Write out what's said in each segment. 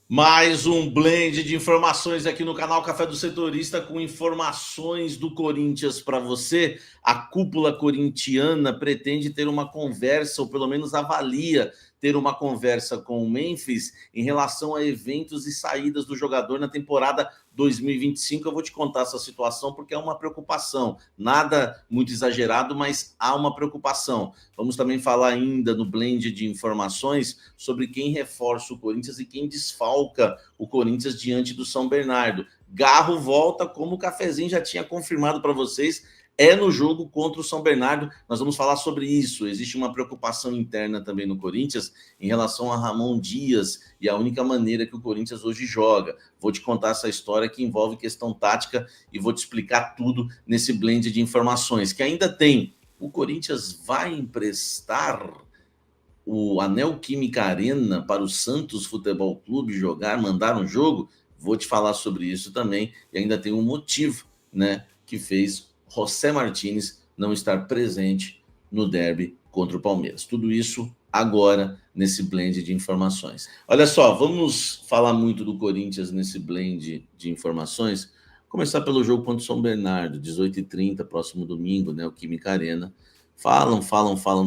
Mais um blend de informações aqui no canal Café do Setorista, com informações do Corinthians para você. A cúpula corintiana pretende ter uma conversa, ou pelo menos avalia ter uma conversa com o Memphis em relação a eventos e saídas do jogador na temporada 2025. Eu vou te contar essa situação porque é uma preocupação. Nada muito exagerado, mas há uma preocupação. Vamos também falar ainda no blend de informações sobre quem reforça o Corinthians e quem desfalca o Corinthians diante do São Bernardo. Garro volta, como o Cafezinho já tinha confirmado para vocês, é no jogo contra o São Bernardo. Nós vamos falar sobre isso. Existe uma preocupação interna também no Corinthians em relação a Ramon Dias e a única maneira que o Corinthians hoje joga. Vou te contar essa história que envolve questão tática e vou te explicar tudo nesse blend de informações que ainda tem. O Corinthians vai emprestar o Anel Química Arena para o Santos Futebol Clube jogar, mandar um jogo? Vou te falar sobre isso também. E ainda tem um motivo, né, que fez José Martínez não estar presente no derby contra o Palmeiras. Tudo isso agora nesse blend de informações. Olha só, vamos falar muito do Corinthians nesse blend de informações. Começar pelo jogo contra o São Bernardo, 18h30, próximo domingo, né, o Química Arena. Falam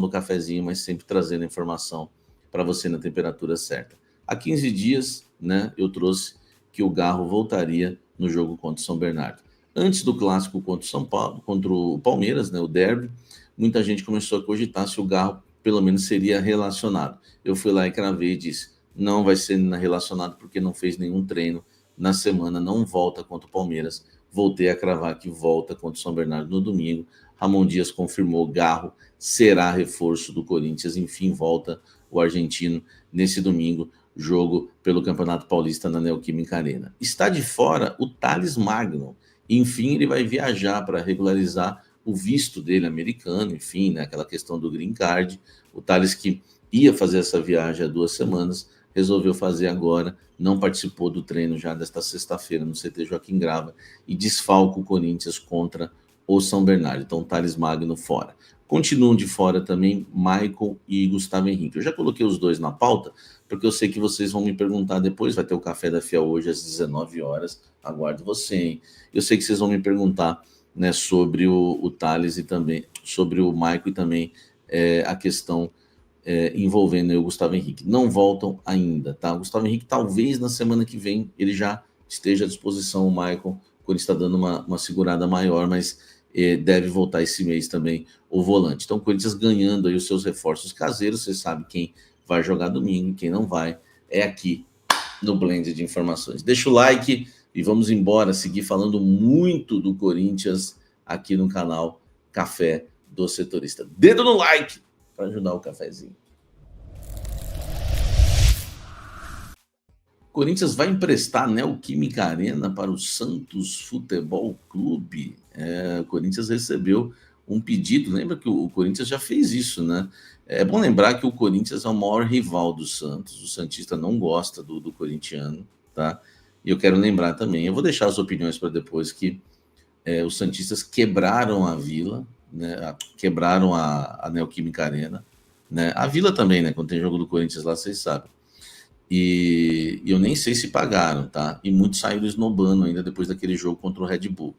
do cafezinho, mas sempre trazendo informação para você na temperatura certa. Há 15 dias, né, eu trouxe que o Garro voltaria no jogo contra o São Bernardo. Antes do clássico contra o São Paulo, contra o Palmeiras, né, o derby, muita gente começou a cogitar se o Garro pelo menos seria relacionado. Eu fui lá e cravei e disse: não vai ser relacionado porque não fez nenhum treino na semana, não volta contra o Palmeiras. Voltei a cravar que volta contra o São Bernardo no domingo. Ramon Dias confirmou, Garro será reforço do Corinthians. Enfim, volta o argentino nesse domingo, jogo pelo Campeonato Paulista na Neoquímica Arena. Está de fora o Thales Magno. Enfim, ele vai viajar para regularizar o visto dele americano, enfim, né, aquela questão do green card. O Thales, que ia fazer essa viagem há 2 semanas, resolveu fazer agora, não participou do treino já desta sexta-feira no CT Joaquim Grava e desfalca o Corinthians contra o São Bernardo. Então, Thales Magno fora. Continuam de fora também Michael e Gustavo Henrique. Eu já coloquei os dois na pauta, porque eu sei que vocês vão me perguntar depois. Vai ter o Café da Fiel hoje às 19 horas. Aguardo você, hein? Eu sei que vocês vão me perguntar, né, sobre o Thales e também sobre o Michael e também a questão envolvendo o Gustavo Henrique. Não voltam ainda, tá? O Gustavo Henrique, talvez na semana que vem, ele já esteja à disposição. O Michael, quando está dando uma segurada maior, mas deve voltar esse mês também o volante. Então, o Corinthians ganhando aí os seus reforços caseiros. Você sabe quem vai jogar domingo, quem não vai, é aqui no Blend de Informações. Deixa o like e vamos embora, seguir falando muito do Corinthians aqui no canal Café do Setorista. Dedo no like para ajudar o cafezinho. Corinthians vai emprestar a Neoquímica Arena para o Santos Futebol Clube. O Corinthians recebeu um pedido. Lembra que o Corinthians já fez isso, né? É bom lembrar que o Corinthians é o maior rival do Santos. O santista não gosta do corintiano, tá? E eu quero lembrar também, eu vou deixar as opiniões para depois, que os santistas quebraram a Vila, né? Quebraram a Neoquímica Arena, né? A Vila também, né? Quando tem jogo do Corinthians lá, vocês sabem. E eu nem sei se pagaram, tá? E muitos saíram esnobando ainda depois daquele jogo contra o Red Bull.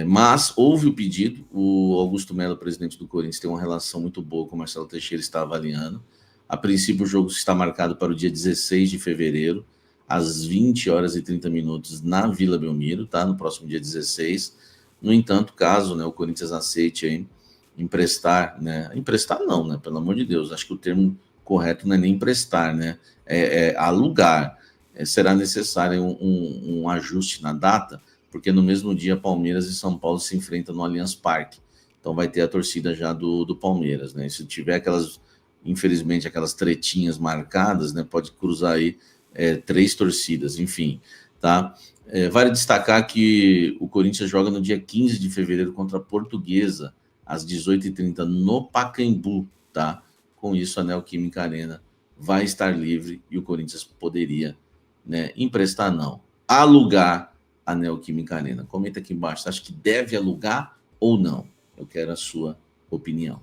Mas houve o pedido. O Augusto Melo, presidente do Corinthians, tem uma relação muito boa com o Marcelo Teixeira, está avaliando. A princípio, o jogo está marcado para o dia 16 de fevereiro, às 20 horas e 30 minutos, na Vila Belmiro, tá? No próximo dia 16. No entanto, caso, né, o Corinthians aceite aí emprestar, né? Emprestar não, né? Pelo amor de Deus, acho que o termo correto não é nem emprestar, né? Alugar. Será necessário um ajuste na data, porque no mesmo dia Palmeiras e São Paulo se enfrentam no Allianz Parque. Então vai ter a torcida já do Palmeiras, né? E se tiver infelizmente, aquelas tretinhas marcadas, né? Pode cruzar aí 3 torcidas, enfim, tá? Vale destacar que o Corinthians joga no dia 15 de fevereiro contra a Portuguesa, às 18h30, no Pacaembu, tá? Com isso, a Neoquímica Arena vai estar livre e o Corinthians poderia, né, emprestar não, alugar a Neoquímica Arena. Comenta aqui embaixo, você acha que deve alugar ou não? Eu quero a sua opinião.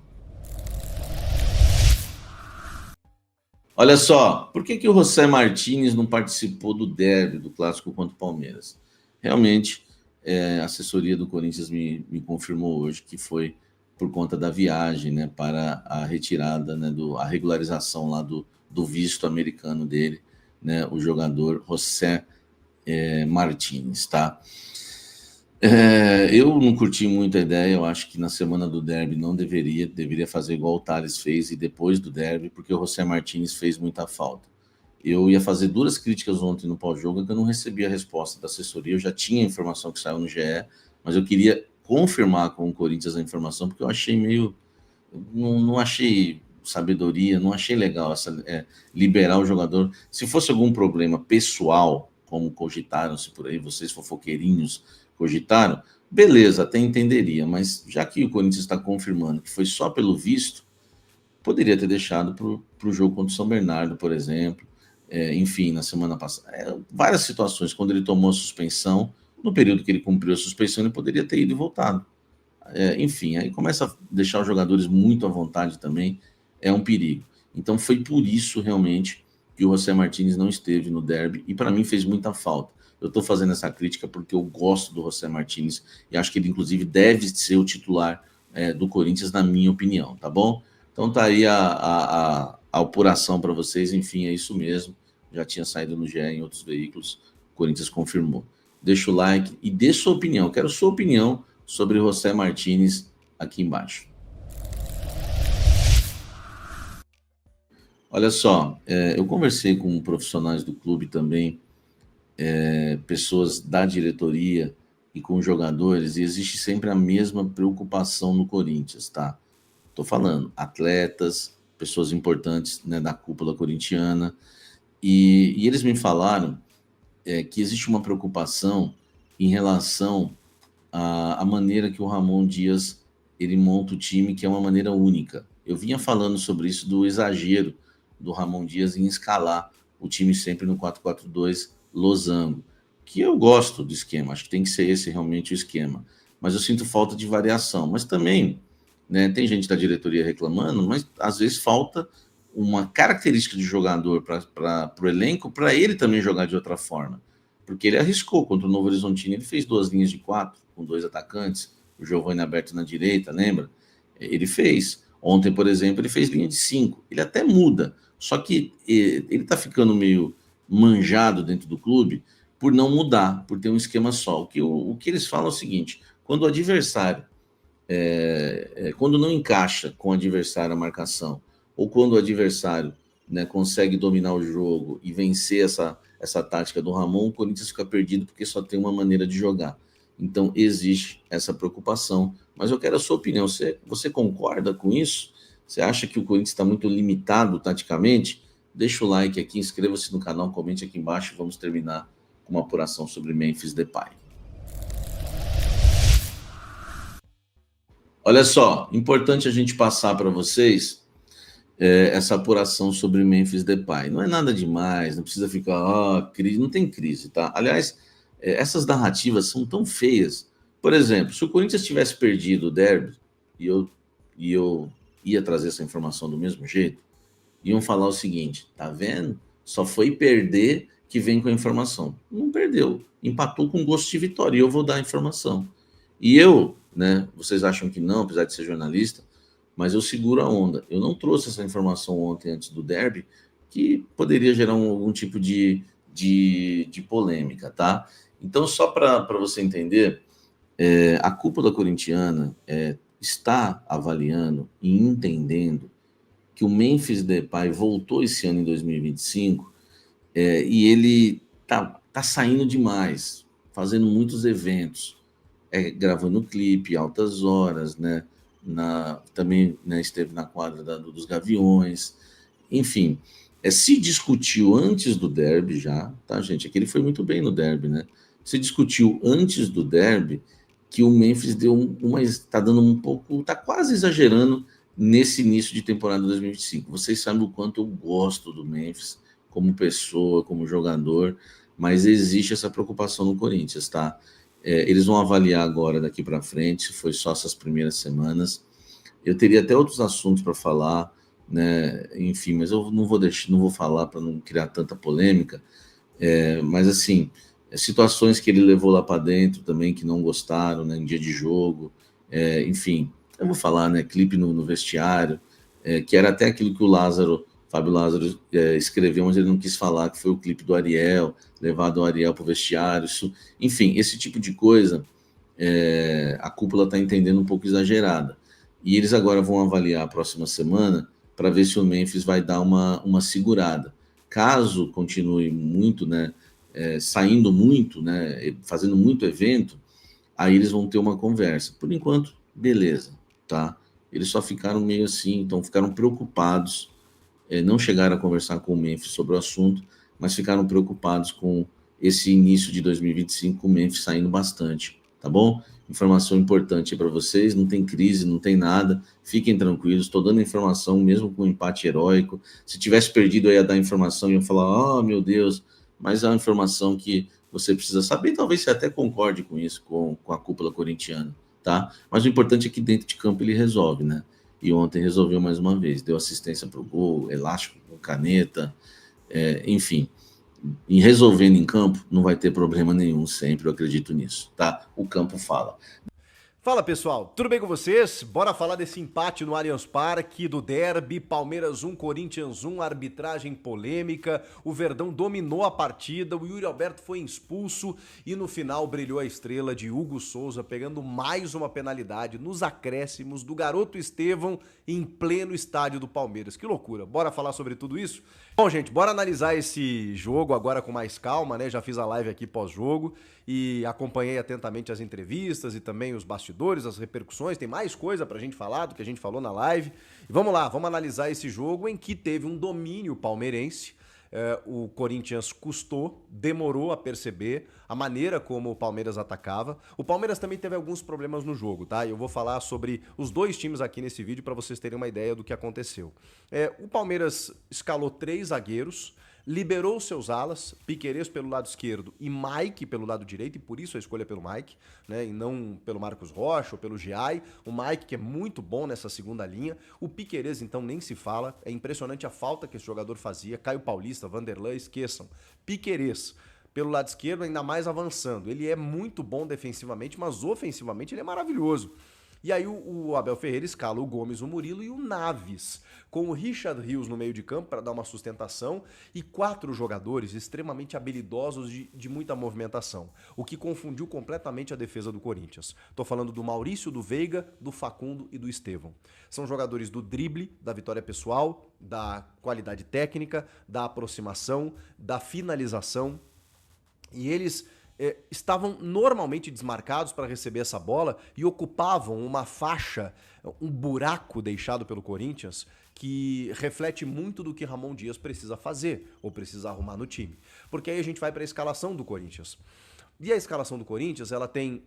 Olha só, por que o José Martínez não participou do derby, do clássico contra o Palmeiras? Realmente, a assessoria do Corinthians me confirmou hoje que foi por conta da viagem, né, para a retirada, né, a regularização lá do visto americano dele, né, o jogador José Martínez, tá? Eu não curti muito a ideia, eu acho que na semana do derby não deveria fazer igual o Thales fez e depois do derby, porque o José Martínez fez muita falta. Eu ia fazer duras críticas ontem no pós-jogo, que eu não recebi a resposta da assessoria, eu já tinha a informação que saiu no GE, mas eu queria confirmar com o Corinthians a informação, porque eu achei meio... não achei sabedoria, não achei legal liberar o jogador. Se fosse algum problema pessoal, como cogitaram-se por aí, vocês fofoqueirinhos cogitaram, beleza, até entenderia, mas já que o Corinthians está confirmando que foi só pelo visto, poderia ter deixado para o jogo contra o São Bernardo, por exemplo, enfim, na semana passada. Várias situações, quando ele tomou a suspensão, no período que ele cumpriu a suspensão, ele poderia ter ido e voltado. Enfim, aí começa a deixar os jogadores muito à vontade também, é um perigo. Então foi por isso realmente que o José Martínez não esteve no derby e para mim fez muita falta. Eu estou fazendo essa crítica porque eu gosto do José Martínez e acho que ele inclusive deve ser o titular do Corinthians, na minha opinião, tá bom? Então tá aí a apuração para vocês, enfim, é isso mesmo. Já tinha saído no GE em outros veículos, o Corinthians confirmou. Deixa o like e dê sua opinião, quero sua opinião sobre José Martínez aqui embaixo. Olha só, eu conversei com profissionais do clube também, pessoas da diretoria e com jogadores, e existe sempre a mesma preocupação no Corinthians, tá? Tô falando, atletas, pessoas importantes, né, da cúpula corintiana, e eles me falaram que existe uma preocupação em relação à maneira que o Ramon Dias ele monta o time, que é uma maneira única. Eu vinha falando sobre isso, do exagero do Ramon Dias em escalar o time sempre no 4-4-2 losango, que eu gosto do esquema, acho que tem que ser esse realmente o esquema, mas eu sinto falta de variação. Mas também, né, tem gente da diretoria reclamando, mas às vezes falta uma característica de jogador para o elenco, para ele também jogar de outra forma. Porque ele arriscou contra o Novo Horizontino, ele fez 2 linhas de 4, com 2 atacantes, o Giovani aberto na direita, lembra? Ele fez. Ontem, por exemplo, ele fez linha de 5. Ele até muda, só que ele está ficando meio manjado dentro do clube por não mudar, por ter um esquema só. O que eles falam é o seguinte: quando o adversário, quando não encaixa com o adversário a marcação, ou quando o adversário, né, consegue dominar o jogo e vencer essa tática do Ramon, o Corinthians fica perdido porque só tem uma maneira de jogar. Então existe essa preocupação. Mas eu quero a sua opinião. Você concorda com isso? Você acha que o Corinthians está muito limitado taticamente? Deixa o like aqui, inscreva-se no canal, comente aqui embaixo e vamos terminar com uma apuração sobre Memphis Depay. Olha só, importante a gente passar para vocês essa apuração sobre Memphis Depay. Não é nada demais, não precisa ficar, crise, não tem crise, tá? Aliás, essas narrativas são tão feias. Por exemplo, se o Corinthians tivesse perdido o derby, e eu ia trazer essa informação do mesmo jeito, iam falar o seguinte: tá vendo? Só foi perder que vem com a informação. Não perdeu, empatou com gosto de vitória, e eu vou dar a informação. E eu, né, vocês acham que não, apesar de ser jornalista, mas eu seguro a onda. Eu não trouxe essa informação ontem antes do derby, que poderia gerar algum tipo de polêmica, tá? Então, só para você entender, a cúpula corintiana está avaliando e entendendo que o Memphis Depay voltou esse ano em 2025 e ele tá saindo demais, fazendo muitos eventos, gravando clipe, altas horas, né? Também, né, esteve na quadra dos Gaviões, enfim, se discutiu antes do derby já, tá, gente? Aqui ele foi muito bem no derby, né? Se discutiu antes do derby que o Memphis está dando um pouco, está quase exagerando nesse início de temporada 2025. Vocês sabem o quanto eu gosto do Memphis como pessoa, como jogador, mas existe essa preocupação no Corinthians, tá? Eles vão avaliar agora daqui para frente, foi só essas primeiras semanas. Eu teria até outros assuntos para falar, né? Enfim, mas eu não vou deixar, não vou falar para não criar tanta polêmica. Mas assim, situações que ele levou lá para dentro também que não gostaram, né, em dia de jogo, enfim, eu vou falar, né, clipe no vestiário, que era até aquilo que o Fábio Lázaro, escreveu, mas ele não quis falar, que foi o clipe do Ariel, levado o Ariel para o vestiário, enfim, esse tipo de coisa, a cúpula está entendendo um pouco exagerada. E eles agora vão avaliar a próxima semana para ver se o Memphis vai dar uma segurada. Caso continue muito, né, saindo muito, né, fazendo muito evento, aí eles vão ter uma conversa. Por enquanto, beleza, tá? Eles só ficaram meio assim, então ficaram preocupados, não chegaram a conversar com o Memphis sobre o assunto, mas ficaram preocupados com esse início de 2025, com o Memphis saindo bastante, tá bom? Informação importante para vocês, não tem crise, não tem nada, fiquem tranquilos, estou dando informação mesmo com um empate heróico. Se tivesse perdido, eu ia dar informação e ia falar, oh meu Deus, mas é uma informação que você precisa saber, talvez você até concorde com isso, com a cúpula corintiana, tá? Mas o importante é que dentro de campo ele resolve, né? E ontem resolveu mais uma vez, deu assistência para o gol, elástico, caneta, enfim. Em resolvendo em campo, não vai ter problema nenhum sempre, eu acredito nisso, tá? O campo fala. Fala pessoal, tudo bem com vocês? Bora falar desse empate no Allianz Parque, do derby, Palmeiras 1, Corinthians 1, arbitragem polêmica, o Verdão dominou a partida, o Yuri Alberto foi expulso e no final brilhou a estrela de Hugo Souza, pegando mais uma penalidade nos acréscimos do garoto Estevão em pleno estádio do Palmeiras. Que loucura, bora falar sobre tudo isso? Bom gente, bora analisar esse jogo agora com mais calma, né? Já fiz a live aqui pós-jogo e acompanhei atentamente as entrevistas e também os bastidores, as repercussões. Tem mais coisa pra gente falar do que a gente falou na live. E vamos lá, vamos analisar esse jogo em que teve um domínio palmeirense. O Corinthians custou, demorou a perceber a maneira como o Palmeiras atacava. O Palmeiras também teve alguns problemas no jogo, tá? Eu vou falar sobre os dois times aqui nesse vídeo para vocês terem uma ideia do que aconteceu. O Palmeiras escalou 3 zagueiros, liberou seus alas, Piquerez pelo lado esquerdo e Mike pelo lado direito, e por isso a escolha pelo Mike, né, e não pelo Marcos Rocha ou pelo Giai. O Mike, que é muito bom nessa segunda linha. O Piquerez, então, nem se fala. É impressionante a falta que esse jogador fazia. Caio Paulista, Vanderlan, esqueçam. Piquerez, pelo lado esquerdo, ainda mais avançando. Ele é muito bom defensivamente, mas ofensivamente ele é maravilhoso. E aí o Abel Ferreira escala o Gomes, o Murilo e o Naves, com o Richard Rios no meio de campo para dar uma sustentação e 4 jogadores extremamente habilidosos de muita movimentação, o que confundiu completamente a defesa do Corinthians. Tô falando do Maurício, do Veiga, do Facundo e do Estevão. São jogadores do drible, da vitória pessoal, da qualidade técnica, da aproximação, da finalização, e eles estavam normalmente desmarcados para receber essa bola e ocupavam uma faixa, um buraco deixado pelo Corinthians que reflete muito do que Ramon Dias precisa fazer ou precisa arrumar no time. Porque aí a gente vai para a escalação do Corinthians. E a escalação do Corinthians, ela tem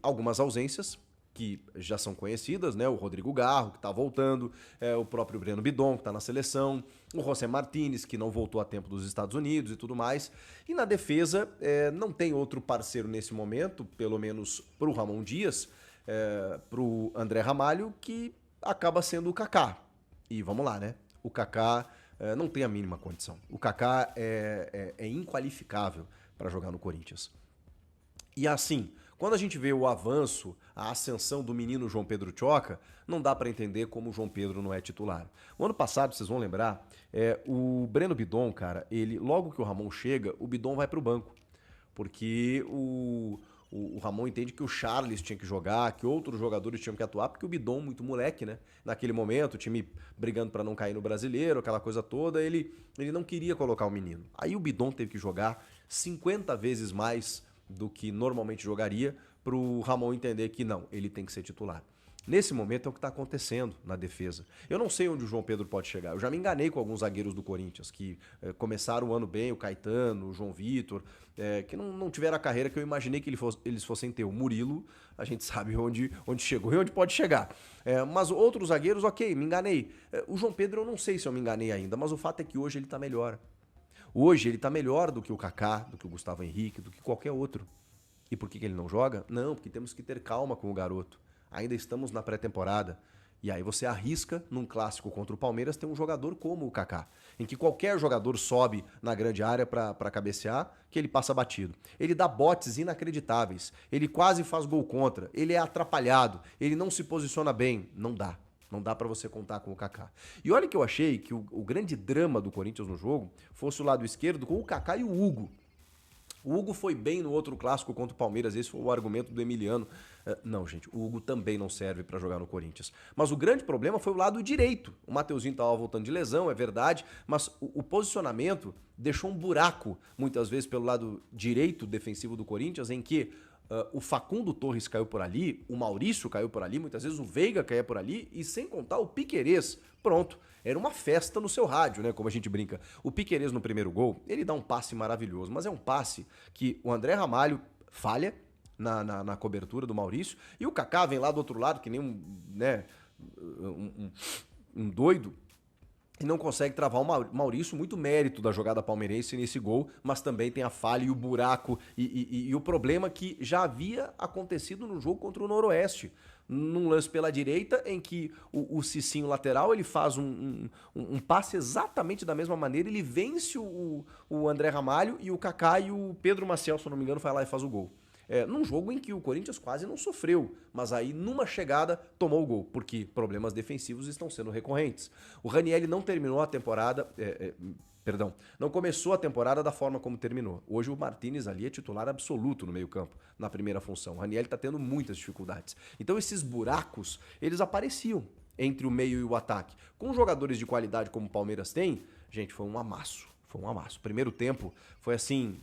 algumas ausências que já são conhecidas, né? O Rodrigo Garro, que tá voltando, o próprio Breno Bidon, que tá na seleção, o José Martínez, que não voltou a tempo dos Estados Unidos e tudo mais. E na defesa, não tem outro parceiro nesse momento, pelo menos pro Ramon Dias, pro André Ramalho, que acaba sendo o Kaká. E vamos lá, né? O Kaká não tem a mínima condição. O Kaká é inqualificável para jogar no Corinthians. E assim, quando a gente vê o avanço, a ascensão do menino João Pedro Tchoca, não dá para entender como o João Pedro não é titular. O ano passado, vocês vão lembrar, o Breno Bidon, cara, logo que o Ramon chega, o Bidon vai pro banco. Porque o Ramon entende que o Charles tinha que jogar, que outros jogadores tinham que atuar, porque o Bidon, muito moleque, né? Naquele momento, o time brigando para não cair no Brasileiro, aquela coisa toda, ele não queria colocar o menino. Aí o Bidon teve que jogar 50 vezes mais do que normalmente jogaria, para o Ramon entender que não, ele tem que ser titular. Nesse momento é o que está acontecendo na defesa. Eu não sei onde o João Pedro pode chegar. Eu já me enganei com alguns zagueiros do Corinthians, que começaram o ano bem, o Caetano, o João Vitor, que não tiveram a carreira que eu imaginei que eles fossem ter. O Murilo, a gente sabe onde chegou e onde pode chegar. Mas outros zagueiros, ok, me enganei. O João Pedro eu não sei se eu me enganei ainda, mas o fato é que hoje ele está melhor. Hoje ele tá melhor do que o Kaká, do que o Gustavo Henrique, do que qualquer outro. E por que ele não joga? Não, porque temos que ter calma com o garoto. Ainda estamos na pré-temporada. E aí você arrisca, num clássico contra o Palmeiras, ter um jogador como o Kaká, em que qualquer jogador sobe na grande área para cabecear, que ele passa batido. Ele dá botes inacreditáveis, ele quase faz gol contra, ele é atrapalhado, ele não se posiciona bem. Não dá. Não dá pra você contar com o Kaká. E olha que eu achei que o grande drama do Corinthians no jogo fosse o lado esquerdo com o Kaká e o Hugo. O Hugo foi bem no outro clássico contra o Palmeiras, esse foi o argumento do Emiliano. Não, gente, o Hugo também não serve pra jogar no Corinthians. Mas o grande problema foi o lado direito. O Mateuzinho tava voltando de lesão, é verdade, mas o posicionamento deixou um buraco, muitas vezes, pelo lado direito defensivo do Corinthians, em que o Facundo Torres caiu por ali, o Maurício caiu por ali, muitas vezes o Veiga caía por ali, e sem contar o Piquerez. Pronto, era uma festa no seu rádio, né? Como a gente brinca. O Piquerez no primeiro gol, ele dá um passe maravilhoso, mas é um passe que o André Ramalho falha na cobertura do Maurício, e o Kaká vem lá do outro lado, que nem um doido, e não consegue travar o Maurício. Muito mérito da jogada palmeirense nesse gol, mas também tem a falha e o buraco e o problema que já havia acontecido no jogo contra o Noroeste. Num lance pela direita, em que o Cicinho lateral ele faz um passe exatamente da mesma maneira, ele vence o André Ramalho, e o Kaká e o Pedro Maciel, se eu não me engano, vai lá e faz o gol. Num jogo em que o Corinthians quase não sofreu, mas aí numa chegada tomou o gol, porque problemas defensivos estão sendo recorrentes. O Ranieri não terminou a temporada, não começou a temporada da forma como terminou. Hoje o Martínez ali é titular absoluto no meio-campo, na primeira função. O Ranieri está tendo muitas dificuldades. Então esses buracos, eles apareciam entre o meio e o ataque. Com jogadores de qualidade como o Palmeiras tem, gente, foi um amasso. Foi um amasso. Primeiro tempo foi assim,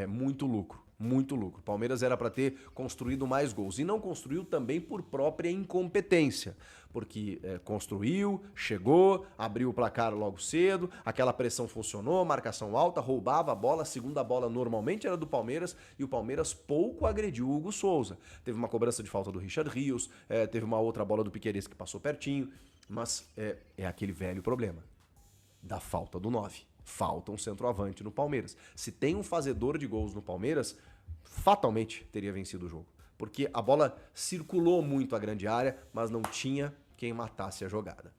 muito lucro. Muito lucro. O Palmeiras era para ter construído mais gols e não construiu também por própria incompetência, porque construiu, chegou, abriu o placar logo cedo, aquela pressão funcionou, marcação alta, roubava a bola, a segunda bola normalmente era do Palmeiras e o Palmeiras pouco agrediu o Hugo Souza. Teve uma cobrança de falta do Richard Rios, teve uma outra bola do Piquerez que passou pertinho, mas é aquele velho problema da falta do 9. Falta um centroavante no Palmeiras. Se tem um fazedor de gols no Palmeiras, fatalmente teria vencido o jogo. Porque a bola circulou muito a grande área, mas não tinha quem matasse a jogada.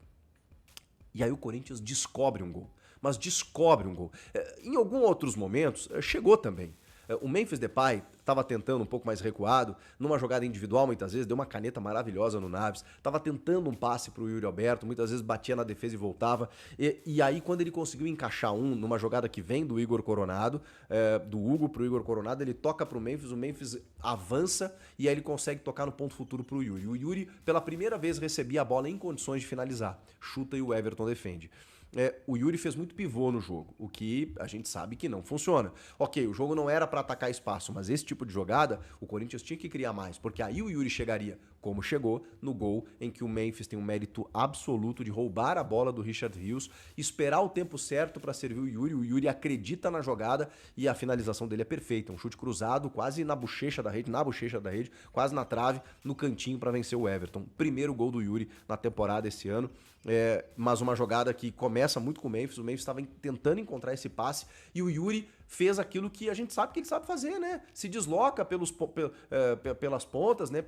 E aí o Corinthians descobre um gol. Mas descobre um gol. Em alguns outros momentos, chegou também. O Memphis Depay estava tentando um pouco mais recuado, numa jogada individual muitas vezes, deu uma caneta maravilhosa no Naves, estava tentando um passe para o Yuri Alberto, muitas vezes batia na defesa e voltava, e aí quando ele conseguiu encaixar numa jogada que vem do Igor Coronado, do Hugo para o Igor Coronado, ele toca para o Memphis avança e aí ele consegue tocar no ponto futuro para o Yuri. O Yuri, pela primeira vez, recebia a bola em condições de finalizar, chuta e o Everton defende. O Yuri fez muito pivô no jogo, o que a gente sabe que não funciona. Ok, o jogo não era para atacar espaço, mas esse tipo de jogada o Corinthians tinha que criar mais, porque aí o Yuri chegaria, como chegou, no gol em que o Memphis tem um mérito absoluto de roubar a bola do Richard Rios, esperar o tempo certo para servir o Yuri acredita na jogada e a finalização dele é perfeita, um chute cruzado quase na bochecha da rede, quase na trave, no cantinho para vencer o Everton. Primeiro gol do Yuri na temporada esse ano. Mas uma jogada que começa muito com o Memphis estava tentando encontrar esse passe e o Yuri fez aquilo que a gente sabe que ele sabe fazer, né? Se desloca pelas pontas, né?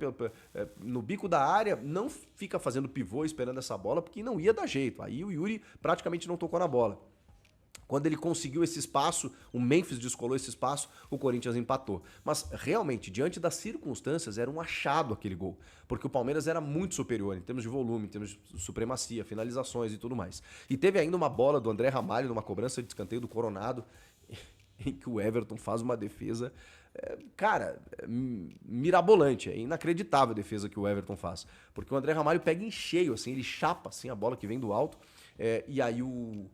No bico da área, não fica fazendo pivô esperando essa bola porque não ia dar jeito. Aí o Yuri praticamente não tocou na bola. Quando ele conseguiu esse espaço, o Memphis descolou esse espaço, o Corinthians empatou. Mas realmente, diante das circunstâncias, era um achado aquele gol. Porque o Palmeiras era muito superior em termos de volume, em termos de supremacia, finalizações e tudo mais. E teve ainda uma bola do André Ramalho, numa cobrança de escanteio do Coronado, em que o Everton faz uma defesa, mirabolante. É inacreditável a defesa que o Everton faz. Porque o André Ramalho pega em cheio, assim, ele chapa assim, a bola que vem do alto, e aí o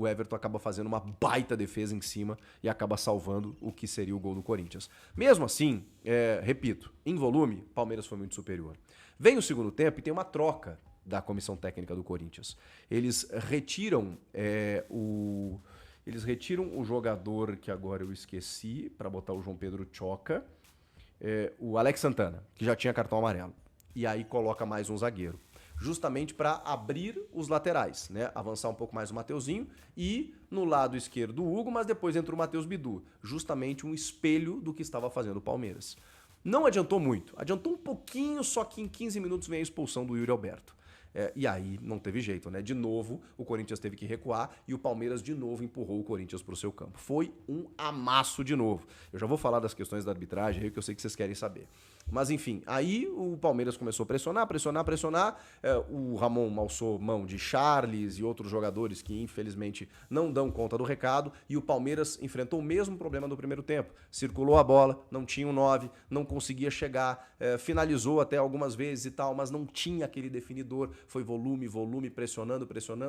Everton acaba fazendo uma baita defesa em cima e acaba salvando o que seria o gol do Corinthians. Mesmo assim, repito, em volume, Palmeiras foi muito superior. Vem o segundo tempo e tem uma troca da comissão técnica do Corinthians. Eles retiram o jogador que agora eu esqueci, para botar o João Pedro Choca, o Alex Santana, que já tinha cartão amarelo. E aí coloca mais um zagueiro. Justamente para abrir os laterais, né? Avançar um pouco mais o Mateuzinho e no lado esquerdo o Hugo, mas depois entra o Matheus Bidu, justamente um espelho do que estava fazendo o Palmeiras. Não adiantou muito, adiantou um pouquinho, só que em 15 minutos vem a expulsão do Yuri Alberto. E aí não teve jeito, né? De novo, o Corinthians teve que recuar e o Palmeiras de novo empurrou o Corinthians para o seu campo. Foi um amasso de novo. Eu já vou falar das questões da arbitragem aí, que eu sei que vocês querem saber. Mas enfim, aí o Palmeiras começou a pressionar. O Ramon alçou mão de Charles e outros jogadores que infelizmente não dão conta do recado. E o Palmeiras enfrentou o mesmo problema do primeiro tempo. Circulou a bola, não tinha um 9, não conseguia chegar, finalizou até algumas vezes e tal, mas não tinha aquele definidor. Foi volume, pressionando,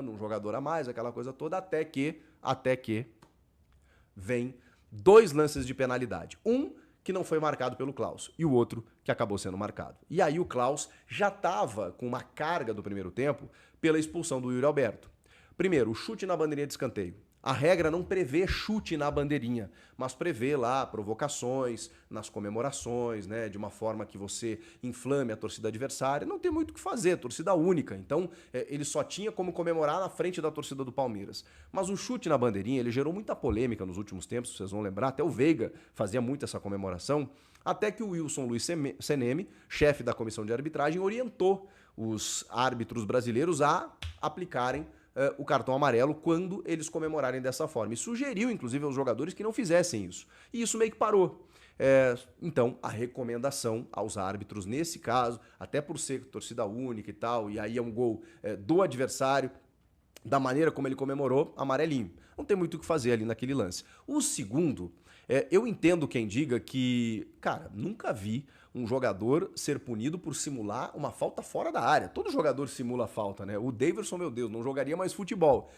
um jogador a mais, aquela coisa toda, até que vem 2 lances de penalidade. Um que não foi marcado pelo Klaus, e o outro que acabou sendo marcado. E aí o Klaus já estava com uma carga do primeiro tempo pela expulsão do Yuri Alberto. Primeiro, o chute na bandeirinha de escanteio. A regra não prevê chute na bandeirinha, mas prevê lá provocações nas comemorações, né, de uma forma que você inflame a torcida adversária. Não tem muito o que fazer, torcida única. Então, ele só tinha como comemorar na frente da torcida do Palmeiras. Mas o chute na bandeirinha, ele gerou muita polêmica nos últimos tempos, vocês vão lembrar, até o Veiga fazia muito essa comemoração, até que o Wilson Luiz Seneme, chefe da comissão de arbitragem, orientou os árbitros brasileiros a aplicarem o cartão amarelo quando eles comemorarem dessa forma. E sugeriu, inclusive, aos jogadores que não fizessem isso. E isso meio que parou. Então, a recomendação aos árbitros, nesse caso, até por ser torcida única e tal, e aí é um gol do adversário, da maneira como ele comemorou, amarelinho. Não tem muito o que fazer ali naquele lance. O segundo, eu entendo quem diga que, cara, nunca vi um jogador ser punido por simular uma falta fora da área. Todo jogador simula falta, né? O Daverson, meu Deus, não jogaria mais futebol.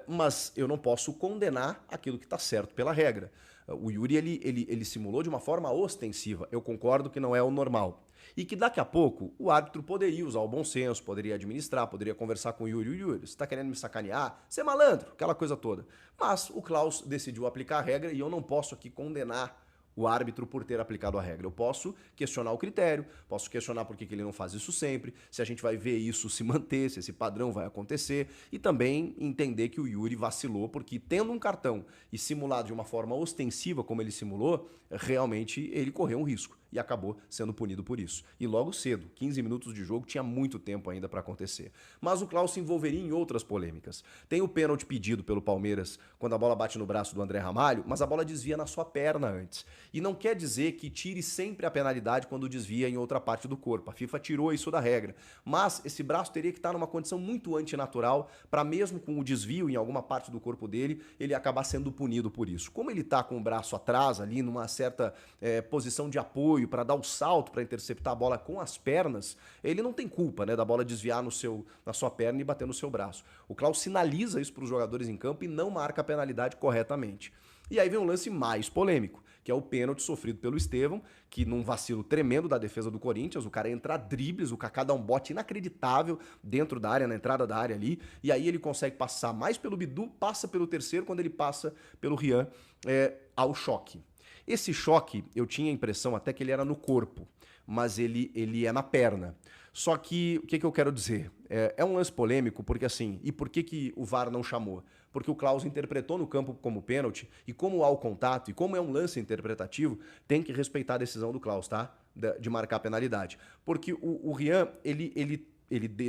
Mas eu não posso condenar aquilo que está certo pela regra. O Yuri, ele simulou de uma forma ostensiva. Eu concordo que não é o normal. E que daqui a pouco o árbitro poderia usar o bom senso, poderia administrar, poderia conversar com o Yuri. Yuri, você tá querendo me sacanear? Você é malandro, aquela coisa toda. Mas o Klaus decidiu aplicar a regra e eu não posso aqui condenar o árbitro por ter aplicado a regra. Eu posso questionar o critério, posso questionar por que ele não faz isso sempre, se a gente vai ver isso se manter, se esse padrão vai acontecer, e também entender que o Yuri vacilou, porque tendo um cartão e simulado de uma forma ostensiva como ele simulou, realmente ele correu um risco e acabou sendo punido por isso. E logo cedo, 15 minutos de jogo, tinha muito tempo ainda para acontecer. Mas o Klaus se envolveria em outras polêmicas. Tem o pênalti pedido pelo Palmeiras quando a bola bate no braço do André Ramalho, mas a bola desvia na sua perna antes. E não quer dizer que tire sempre a penalidade quando desvia em outra parte do corpo. A FIFA tirou isso da regra. Mas esse braço teria que estar numa condição muito antinatural para mesmo com o desvio em alguma parte do corpo dele, ele acabar sendo punido por isso. Como ele está com o braço atrás ali, numa certa posição de apoio para dar o salto, para interceptar a bola com as pernas, ele não tem culpa, né, da bola desviar na sua perna e bater no seu braço. O Klaus sinaliza isso para os jogadores em campo e não marca a penalidade corretamente. E aí vem um lance mais polêmico, que é o pênalti sofrido pelo Estevão, que num vacilo tremendo da defesa do Corinthians, o cara entra a dribles, o Kaká dá um bote inacreditável dentro da área, na entrada da área ali, e aí ele consegue passar mais pelo Bidu, passa pelo terceiro, quando ele passa pelo Rian, ao choque. Esse choque, eu tinha a impressão até que ele era no corpo, mas ele é na perna. Só que, o que eu quero dizer? É um lance polêmico, porque assim, e por que o VAR não chamou? Porque o Klaus interpretou no campo como pênalti, e como há o contato, e como é um lance interpretativo, tem que respeitar a decisão do Klaus, tá? De marcar a penalidade. Porque o Rian, ele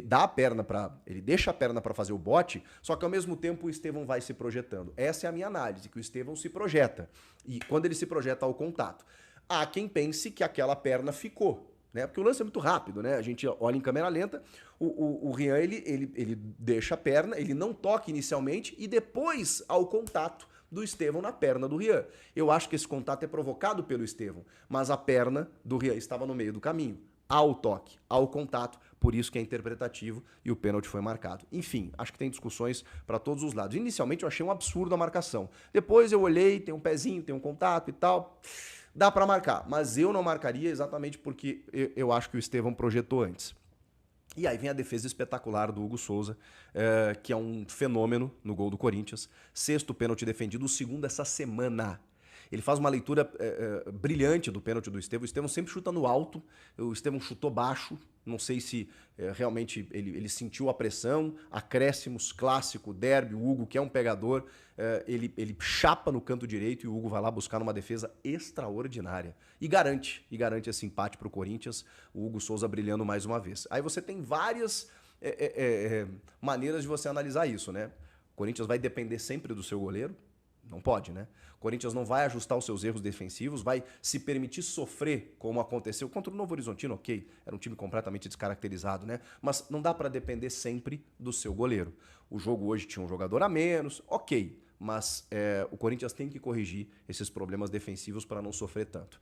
dá a perna ele deixa a perna para fazer o bote, só que ao mesmo tempo o Estevão vai se projetando. Essa é a minha análise, que o Estevão se projeta. E quando ele se projeta ao contato, há quem pense que aquela perna ficou, né? Porque o lance é muito rápido, né? A gente olha em câmera lenta, o Rian, ele deixa a perna, ele não toca inicialmente e depois ao contato do Estevão na perna do Rian. Eu acho que esse contato é provocado pelo Estevão, mas a perna do Rian estava no meio do caminho. Ao toque, ao contato, por isso que é interpretativo e o pênalti foi marcado. Enfim, acho que tem discussões para todos os lados. Inicialmente eu achei um absurdo a marcação. Depois eu olhei, tem um pezinho, tem um contato e tal, dá para marcar. Mas eu não marcaria exatamente porque eu acho que o Estevão projetou antes. E aí vem a defesa espetacular do Hugo Souza, que é um fenômeno no gol do Corinthians. 6º pênalti defendido, o 2º essa semana. Ele faz uma leitura brilhante do pênalti do Estevão. O Estevão sempre chuta no alto, o Estevão chutou baixo. Não sei se realmente ele sentiu a pressão. Acréscimos, clássico, derby, o Hugo, que é um pegador, ele chapa no canto direito e o Hugo vai lá buscar numa defesa extraordinária. E garante esse empate para o Corinthians, o Hugo Souza brilhando mais uma vez. Aí você tem várias maneiras de você analisar isso, né? O Corinthians vai depender sempre do seu goleiro. Não pode, né? O Corinthians não vai ajustar os seus erros defensivos, vai se permitir sofrer, como aconteceu contra o Novo Horizontino, ok, era um time completamente descaracterizado, né? Mas não dá para depender sempre do seu goleiro. O jogo hoje tinha um jogador a menos, ok, mas o Corinthians tem que corrigir esses problemas defensivos para não sofrer tanto.